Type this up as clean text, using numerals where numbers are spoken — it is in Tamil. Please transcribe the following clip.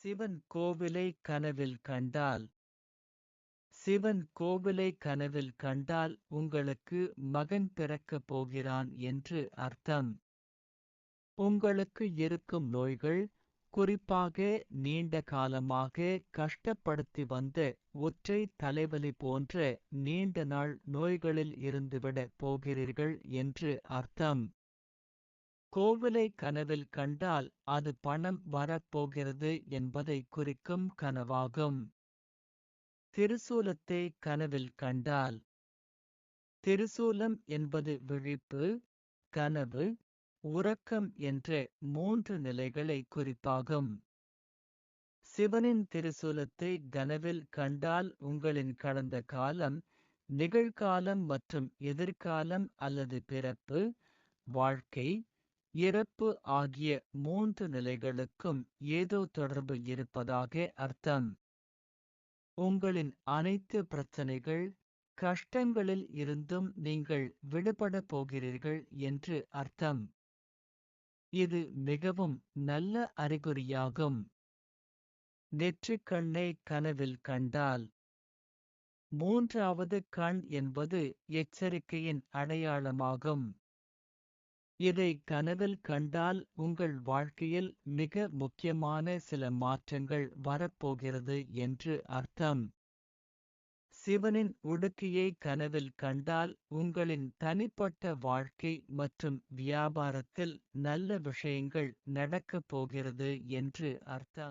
சிவன் கோவிலை கனவில் கண்டால் சிவன் கோவிலை கனவில் கண்டால் உங்களுக்கு மகன் பிறக்கப் போகிறான் என்று அர்த்தம். உங்களுக்கு இருக்கும் நோய்கள், குறிப்பாக நீண்ட காலமாக கஷ்டப்படுத்தி வந்த ஒற்றை தலைவலி போன்ற நீண்ட நாள் நோய்களில் இருந்துவிடப் போகிறீர்கள் என்று அர்த்தம். கோவிலை கனவில் கண்டால் அது பணம் வரப்போகிறது என்பதை குறிக்கும் கனவாகும். திரிசூலத்தை கனவில் கண்டால் திரிசூலம் என்பது விழிப்பு, கனவு, உறக்கம் என்ற 3 நிலைகளை குறிப்பாகும். சிவனின் திரிசூலத்தை கனவில் கண்டால் உங்களின் கடந்த காலம், நிகழ்காலம் மற்றும் எதிர்காலம் அல்லது பிறப்பு, வாழ்க்கை, இறப்பு ஆகிய 3 நிலைகளுக்கும் ஏதோ தொடர்பு இருப்பதாக அர்த்தம். உங்களின் அனைத்து பிரச்சனைகள், கஷ்டங்களில் இருந்தும் நீங்கள் விடுபடப் போகிறீர்கள் என்று அர்த்தம். இது மிகவும் நல்ல அறிகுறியாகும். நெற்றிக்கண்ணை கனவில் கண்டால் 3வது கண் என்பது எச்சரிக்கையின் அடையாளமாகும். இதை கனவில் கண்டால் உங்கள் வாழ்க்கையில் மிக முக்கியமான சில மாற்றங்கள் வரப்போகிறது என்று அர்த்தம். சிவனின் உடுக்கையை கனவில் கண்டால் உங்களின் தனிப்பட்ட வாழ்க்கை மற்றும் வியாபாரத்தில் நல்ல விஷயங்கள் நடக்கப் போகிறது என்று அர்த்தம்.